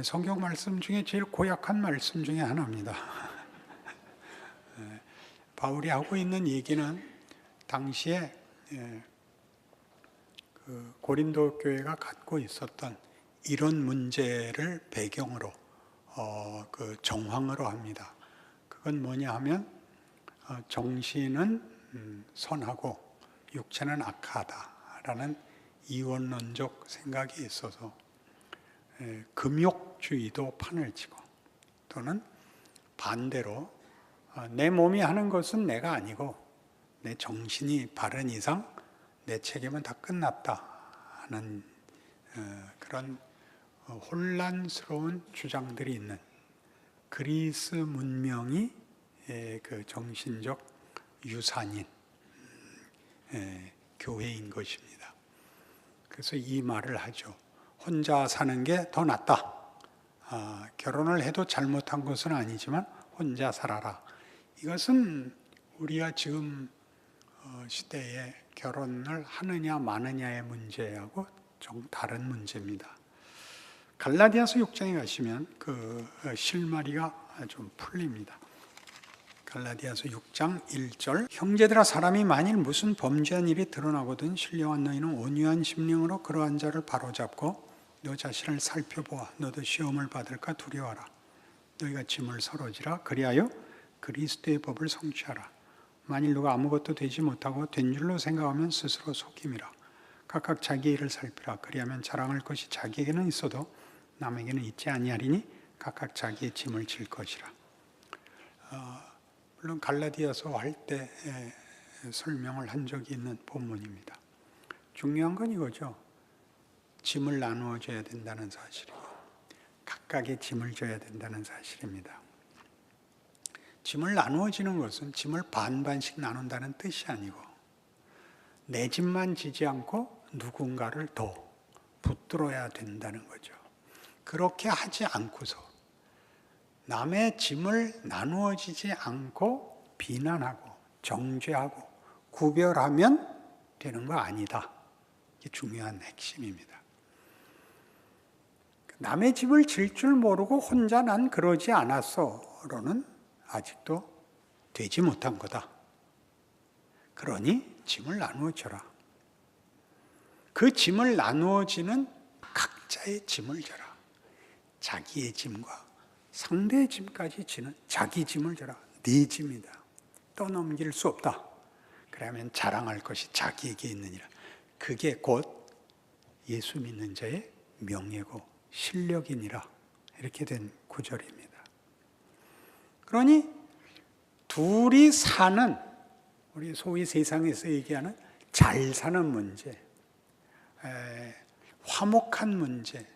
성경 말씀 중에 제일 고약한 말씀 중에 하나입니다. 바울이 하고 있는 얘기는 당시에 그 고린도 교회가 갖고 있었던 이런 문제를 배경으로 그 정황으로 합니다. 그건 뭐냐 하면 정신은 선하고 육체는 악하다라는 이원론적 생각이 있어서 금욕주의도 판을 치고, 또는 반대로 내 몸이 하는 것은 내가 아니고 내 정신이 바른 이상 내 책임은 다 끝났다 하는 그런 혼란스러운 주장들이 있는 그리스 문명이 그 정신적 유산인 교회인 것입니다. 그래서 이 말을 하죠. 혼자 사는 게 더 낫다. 결혼을 해도 잘못한 것은 아니지만 혼자 살아라. 이것은 우리가 지금 시대에 결혼을 하느냐 마느냐의 문제하고 좀 다른 문제입니다. 갈라디아서 6장에 가시면 그 실마리가 좀 풀립니다. 갈라디아서 6장 1절, 형제들아, 사람이 만일 무슨 범죄한 일이 드러나거든 신령한 너희는 온유한 심령으로 그러한 자를 바로잡고 너 자신을 살펴보아 너도 시험을 받을까 두려워하라. 너희가 짐을 서러지라. 그리하여 그리스도의 법을 성취하라. 만일 누가 아무것도 되지 못하고 된 줄로 생각하면 스스로 속임이라. 각각 자기 일을 살피라. 그리하면 자랑할 것이 자기에게는 있어도 남에게는 있지 아니하리니 각각 자기의 짐을 질 것이라. 물론 갈라디아서 할 때 설명을 한 적이 있는 본문입니다. 중요한 건 이거죠. 짐을 나누어 줘야 된다는 사실이고 각각의 짐을 져야 된다는 사실입니다. 짐을 나누어지는 것은 짐을 반반씩 나눈다는 뜻이 아니고 내 짐만 지지 않고 누군가를 더 붙들어야 된다는 거죠. 그렇게 하지 않고서 남의 짐을 나누어지지 않고 비난하고 정죄하고 구별하면 되는 거 아니다. 이게 중요한 핵심입니다. 남의 짐을 질 줄 모르고 혼자 난 그러지 않았어로는 아직도 되지 못한 거다. 그러니 짐을 나누어 줘라. 그 짐을 나누어지는 각자의 짐을 져라. 자기의 짐과 상대의 짐까지 지는 자기 짐을 져라. 네 짐이다. 떠넘길 수 없다. 그러면 자랑할 것이 자기에게 있느니라. 그게 곧 예수 믿는 자의 명예고 실력이니라. 이렇게 된 구절입니다. 그러니 둘이 사는, 우리 소위 세상에서 얘기하는 잘 사는 문제, 화목한 문제,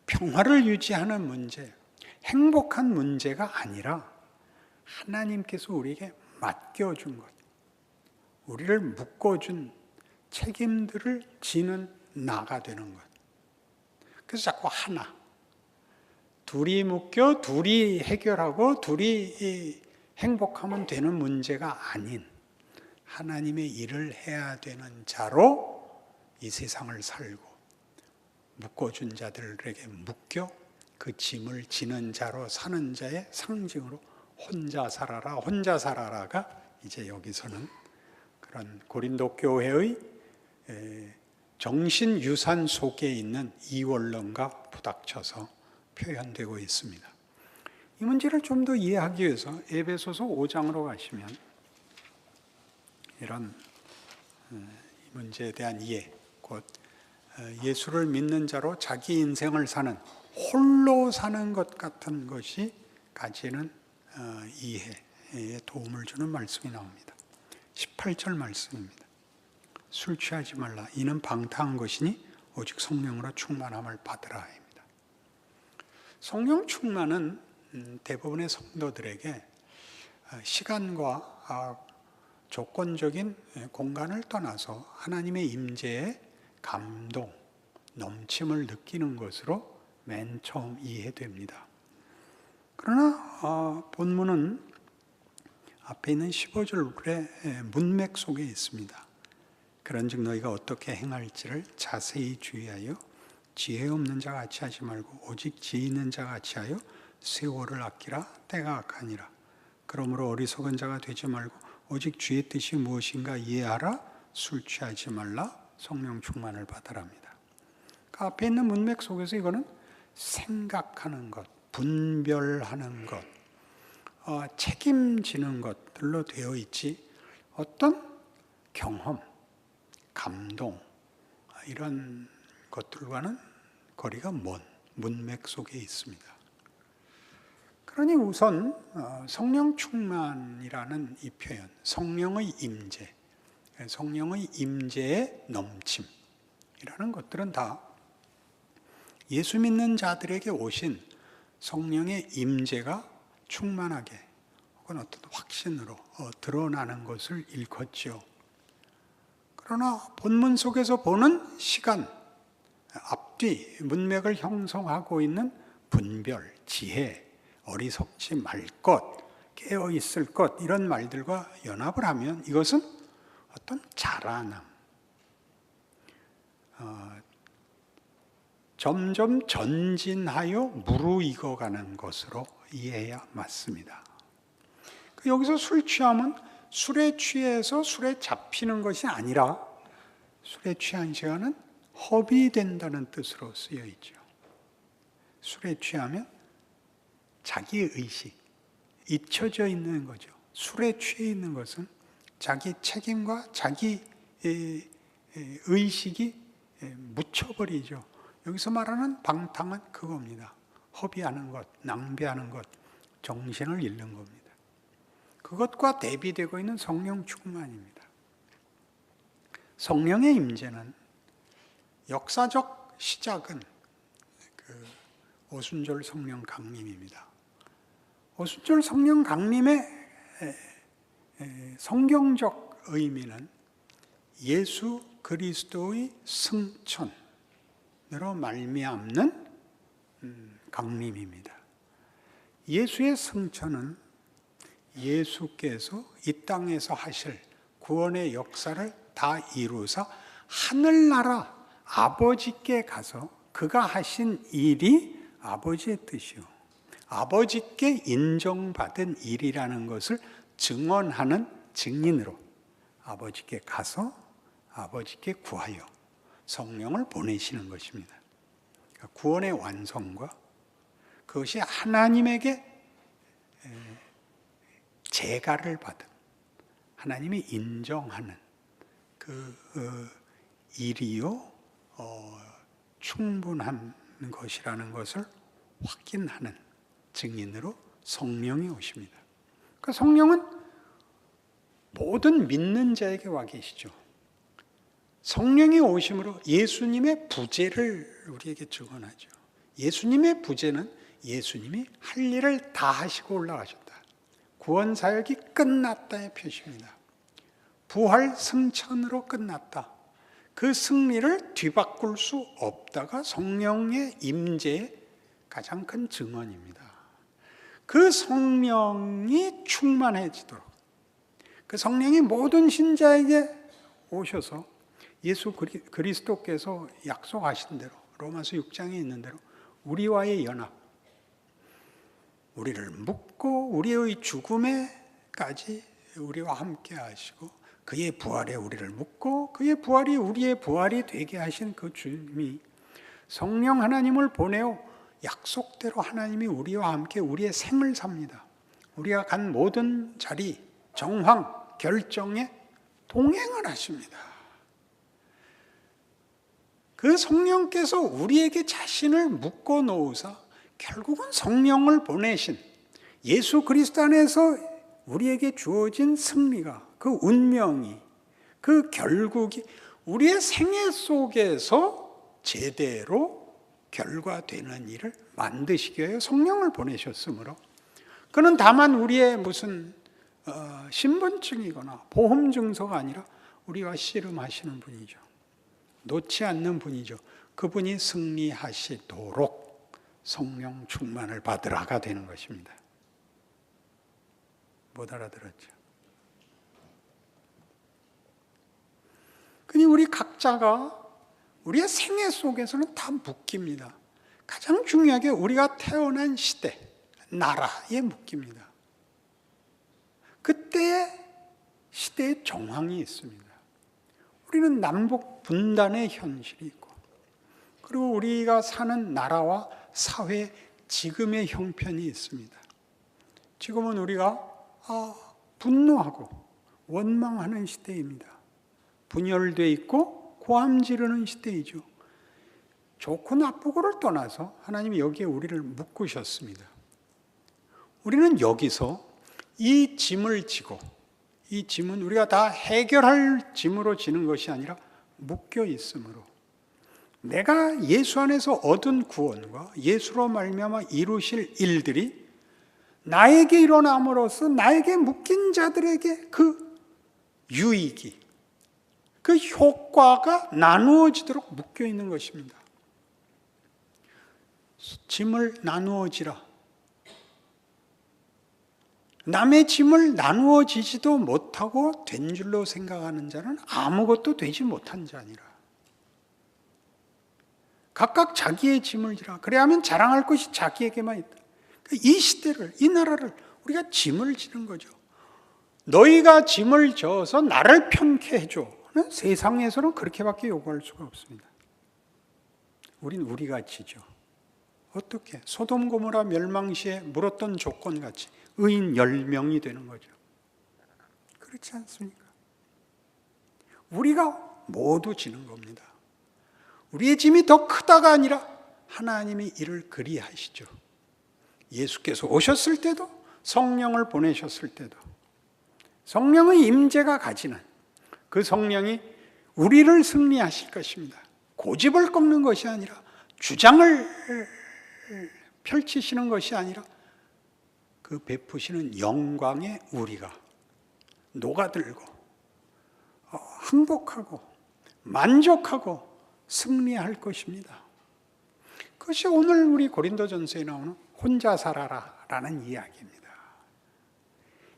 평화를 유지하는 문제, 행복한 문제가 아니라 하나님께서 우리에게 맡겨준 것, 우리를 묶어준 책임들을 지는 나가 되는 것. 그래서 자꾸 하나, 둘이 묶여 둘이 해결하고 둘이 행복하면 되는 문제가 아닌 하나님의 일을 해야 되는 자로 이 세상을 살고 묶어준 자들에게 묶여 그 짐을 지는 자로 사는 자의 상징으로 혼자 살아라, 혼자 살아라가 이제 여기서는 그런 고린도 교회의 정신 유산 속에 있는 이원론과 부닥쳐서 표현되고 있습니다. 이 문제를 좀 더 이해하기 위해서 에베소서 5장으로 가시면 이런 이 문제에 대한 이해, 곧 예수를 믿는 자로 자기 인생을 사는, 홀로 사는 것 같은 것이 가지는 이해에 도움을 주는 말씀이 나옵니다. 18절 말씀입니다. 술 취하지 말라. 이는 방탕한 것이니 오직 성령으로 충만함을 받으라입니다. 성령 충만은 대부분의 성도들에게 시간과 조건적인 공간을 떠나서 하나님의 임재에 감동, 넘침을 느끼는 것으로 맨 처음 이해됩니다. 그러나 본문은 앞에 있는 15절의 문맥 속에 있습니다. 그런즉 너희가 어떻게 행할지를 자세히 주의하여 지혜 없는 자 같이 하지 말고 오직 지혜 있는 자 같이 하여 세월을 아끼라. 때가 악하니라. 그러므로 어리석은 자가 되지 말고 오직 주의 뜻이 무엇인가 이해하라. 술 취하지 말라. 성령 충만을 받으랍니다. 그 앞에 있는 문맥 속에서 이거는 생각하는 것, 분별하는 것, 책임지는 것들로 되어 있지 어떤 경험, 감동 이런 것들과는 거리가 먼 문맥 속에 있습니다. 그러니 우선 성령 충만이라는 이 표현, 성령의 임재, 성령의 임재의 넘침이라는 것들은 다 예수 믿는 자들에게 오신 성령의 임재가 충만하게 혹은 어떤 확신으로 드러나는 것을 일컫죠. 그러나 본문 속에서 보는 시간, 앞뒤 문맥을 형성하고 있는 분별, 지혜, 어리석지 말 것, 깨어 있을 것 이런 말들과 연합을 하면 이것은 어떤 자라남, 점점 전진하여 무르익어가는 것으로 이해해야 맞습니다. 여기서 술 취함은 술에 취해서 술에 잡히는 것이 아니라 술에 취한 시간은 허비된다는 뜻으로 쓰여 있죠. 술에 취하면 자기의식, 잊혀져 있는 거죠. 술에 취해 있는 것은 자기 책임과 자기 의식이 묻혀버리죠. 여기서 말하는 방탕은 그겁니다. 허비하는 것, 낭비하는 것, 정신을 잃는 겁니다. 그것과 대비되고 있는 성령 충만입니다. 성령의 임재는 역사적 시작은 오순절 성령 강림입니다. 오순절 성령 강림의 성경적 의미는 예수 그리스도의 승천으로 말미암는 강림입니다. 예수의 승천은 예수께서 이 땅에서 하실 구원의 역사를 다 이루사 하늘나라 아버지께 가서 그가 하신 일이 아버지의 뜻이요, 아버지께 인정받은 일이라는 것을 증언하는 증인으로 아버지께 가서 아버지께 구하여 성령을 보내시는 것입니다. 구원의 완성과 그것이 하나님에게 제가를 받은, 하나님이 인정하는 그 일이요 충분한 것이라는 것을 확인하는 증인으로 성령이 오십니다. 그 성령은 모든 믿는 자에게 와 계시죠. 성령이 오심으로 예수님의 부재를 우리에게 증언하죠. 예수님의 부재는 예수님이 할 일을 다 하시고 올라가셨다. 구원 사역이 끝났다의 표시입니다. 부활 승천으로 끝났다. 그 승리를 뒤바꿀 수 없다가 성령의 임재의 가장 큰 증언입니다. 그 성령이 충만해지도록, 그 성령이 모든 신자에게 오셔서 예수 그리스도께서 약속하신 대로 로마서 6장에 있는 대로 우리와의 연합, 우리를 묶고 우리의 죽음에까지 우리와 함께 하시고 그의 부활에 우리를 묶고 그의 부활이 우리의 부활이 되게 하신 그 주님이 성령 하나님을 보내어 약속대로 하나님이 우리와 함께 우리의 생을 삽니다. 우리가 간 모든 자리, 정황, 결정에 동행을 하십니다. 그 성령께서 우리에게 자신을 묶어 놓으사 결국은 성령을 보내신 예수 그리스도 안에서 우리에게 주어진 승리가, 그 운명이, 그 결국이 우리의 생애 속에서 제대로 결과되는 일을 만드시기 위해 성령을 보내셨으므로 그는 다만 우리의 무슨 신분증이거나 보험증서가 아니라 우리와 씨름하시는 분이죠. 놓지 않는 분이죠. 그분이 승리하시도록 성령 충만을 받으라가 되는 것입니다. 못 알아들었죠? 그니 우리 각자가 우리의 생애 속에서는 다 묶입니다. 가장 중요하게 우리가 태어난 시대, 나라에 묶입니다. 그때의 시대의 정황이 있습니다. 우리는 남북 분단의 현실이 있고, 그리고 우리가 사는 나라와 사회 지금의 형편이 있습니다. 지금은 우리가 분노하고 원망하는 시대입니다. 분열되어 있고 고함 지르는 시대이죠. 좋고 나쁘고를 떠나서 하나님이 여기에 우리를 묶으셨습니다. 우리는 여기서 이 짐을 지고, 이 짐은 우리가 다 해결할 짐으로 지는 것이 아니라 묶여 있으므로, 내가 예수 안에서 얻은 구원과 예수로 말미암아 이루실 일들이 나에게 일어남으로써 나에게 묶인 자들에게 그 유익이, 그 효과가 나누어지도록 묶여 있는 것입니다. 짐을 나누어지라. 남의 짐을 나누어지지도 못하고 된 줄로 생각하는 자는 아무것도 되지 못한 자니라. 각각 자기의 짐을 지라. 그래야 하면 자랑할 것이 자기에게만 있다. 이 시대를, 이 나라를 우리가 짐을 지는 거죠. 너희가 짐을 져서 나를 편케 해줘. 세상에서는 그렇게밖에 요구할 수가 없습니다. 우린 우리가 지죠. 어떻게? 소돔 고모라 멸망 시에 물었던 조건같이 의인 10명이 되는 거죠. 그렇지 않습니까? 우리가 모두 지는 겁니다. 우리의 짐이 더 크다가 아니라 하나님이 이를 그리하시죠. 예수께서 오셨을 때도, 성령을 보내셨을 때도 성령의 임재가 가지는 그 성령이 우리를 승리하실 것입니다. 고집을 꺾는 것이 아니라, 주장을 펼치시는 것이 아니라, 그 베푸시는 영광에 우리가 녹아들고 행복하고 만족하고 승리할 것입니다. 그것이 오늘 우리 고린도전서에 나오는 혼자 살아라라는 이야기입니다.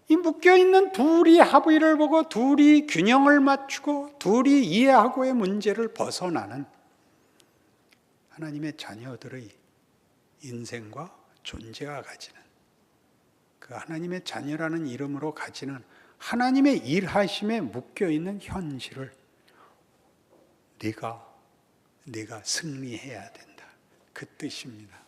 이 묶여있는 둘이 합의를 보고 둘이 균형을 맞추고 둘이 이해하고의 문제를 벗어나는 하나님의 자녀들의 인생과 존재가 가지는, 그 하나님의 자녀라는 이름으로 가지는 하나님의 일하심에 묶여있는 현실을 네가 승리해야 된다, 그 뜻입니다.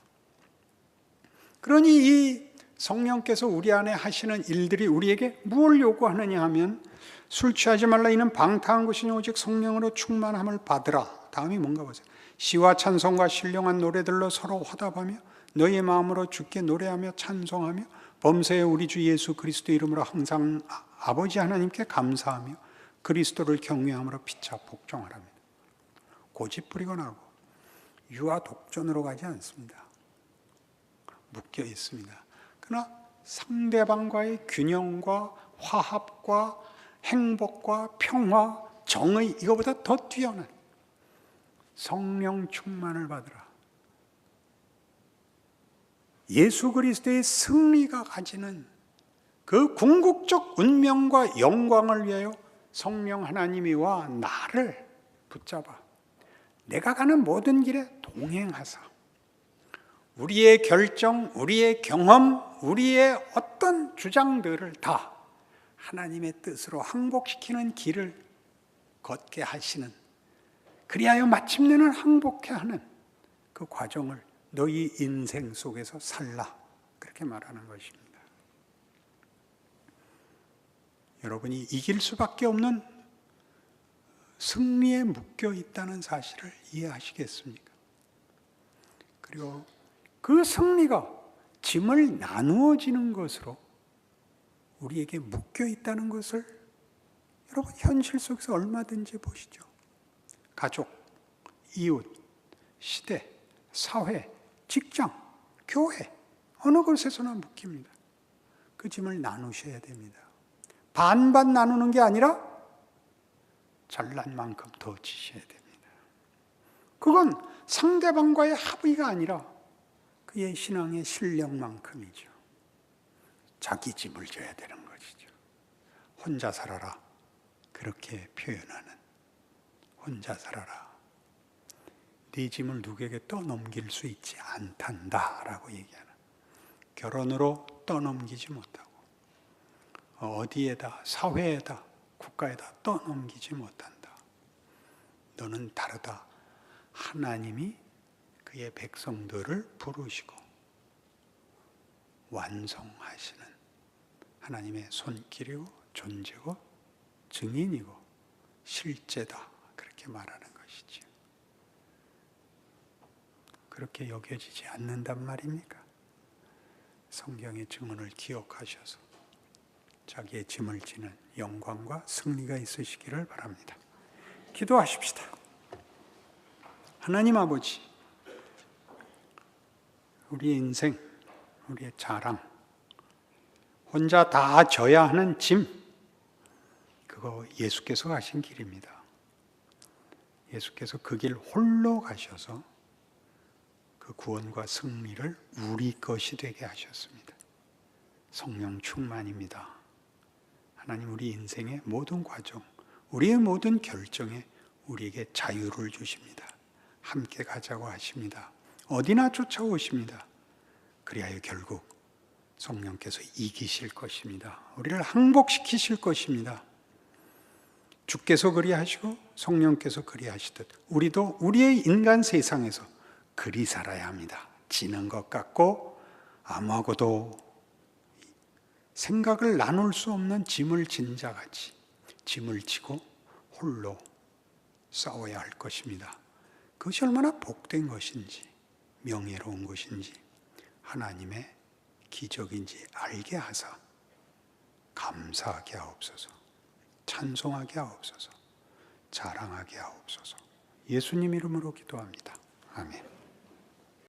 그러니 이 성령께서 우리 안에 하시는 일들이 우리에게 무엇을 요구하느냐 하면, 술 취하지 말라, 이는 방탕한 것이니 오직 성령으로 충만함을 받으라. 다음이 뭔가 보세요. 시와 찬송과 신령한 노래들로 서로 화답하며 너희의 마음으로 주께 노래하며 찬송하며 범사에 우리 주 예수 그리스도 이름으로 항상 아버지 하나님께 감사하며 그리스도를 경외함으로 피차 복종하랍니다. 고집 부리거나 하고 유아 독존으로 가지 않습니다. 묶여 있습니다. 그러나 상대방과의 균형과 화합과 행복과 평화, 정의, 이거보다 더 뛰어난 성령 충만을 받으라. 예수 그리스도의 승리가 가지는 그 궁극적 운명과 영광을 위하여 성령 하나님이와 나를 붙잡아 내가 가는 모든 길에 동행하사 우리의 결정, 우리의 경험, 우리의 어떤 주장들을 다 하나님의 뜻으로 항복시키는 길을 걷게 하시는, 그리하여 마침내는 항복해 하는 그 과정을 너희 인생 속에서 살라, 그렇게 말하는 것입니다. 여러분이 이길 수밖에 없는 승리에 묶여 있다는 사실을 이해하시겠습니까? 그리고 그 승리가 짐을 나누어지는 것으로 우리에게 묶여 있다는 것을 여러분 현실 속에서 얼마든지 보시죠. 가족, 이웃, 시대, 사회, 직장, 교회, 어느 곳에서나 묶입니다. 그 짐을 나누셔야 됩니다. 반반 나누는 게 아니라 잘난 만큼 더 지셔야 됩니다. 그건 상대방과의 합의가 아니라 그의 신앙의 실력만큼이죠. 자기 짐을 져야 되는 것이죠. 혼자 살아라, 그렇게 표현하는 혼자 살아라. 네 짐을 누구에게 떠넘길 수 있지 않단다라고 얘기하는, 결혼으로 떠넘기지 못하고 어디에다, 사회에다, 국가에다 떠넘기지 못한다. 너는 다르다. 하나님이 그의 백성들을 부르시고 완성하시는 하나님의 손길이고 존재고 증인이고 실제다, 그렇게 말하는 것이지. 그렇게 여겨지지 않는단 말입니까? 성경의 증언을 기억하셔서 자기의 짐을 지는 영광과 승리가 있으시기를 바랍니다. 기도하십시다. 하나님 아버지, 우리의 인생, 우리의 자랑, 혼자 다 져야 하는 짐, 그거 예수께서 가신 길입니다. 예수께서 그 길 홀로 가셔서 그 구원과 승리를 우리 것이 되게 하셨습니다. 성령 충만입니다. 하나님, 우리 인생의 모든 과정, 우리의 모든 결정에 우리에게 자유를 주십니다. 함께 가자고 하십니다. 어디나 쫓아오십니다. 그리하여 결국 성령께서 이기실 것입니다. 우리를 항복시키실 것입니다. 주께서 그리하시고 성령께서 그리하시듯 우리도 우리의 인간 세상에서 그리 살아야 합니다. 지는 것 같고 아무하고도 생각을 나눌 수 없는 짐을 진 자같이 짐을 지고 홀로 싸워야 할 것입니다. 그것이 얼마나 복된 것인지, 명예로운 것인지, 하나님의 기적인지 알게 하사 감사하게 하옵소서, 찬송하게 하옵소서, 자랑하게 하옵소서. 예수님 이름으로 기도합니다. 아멘.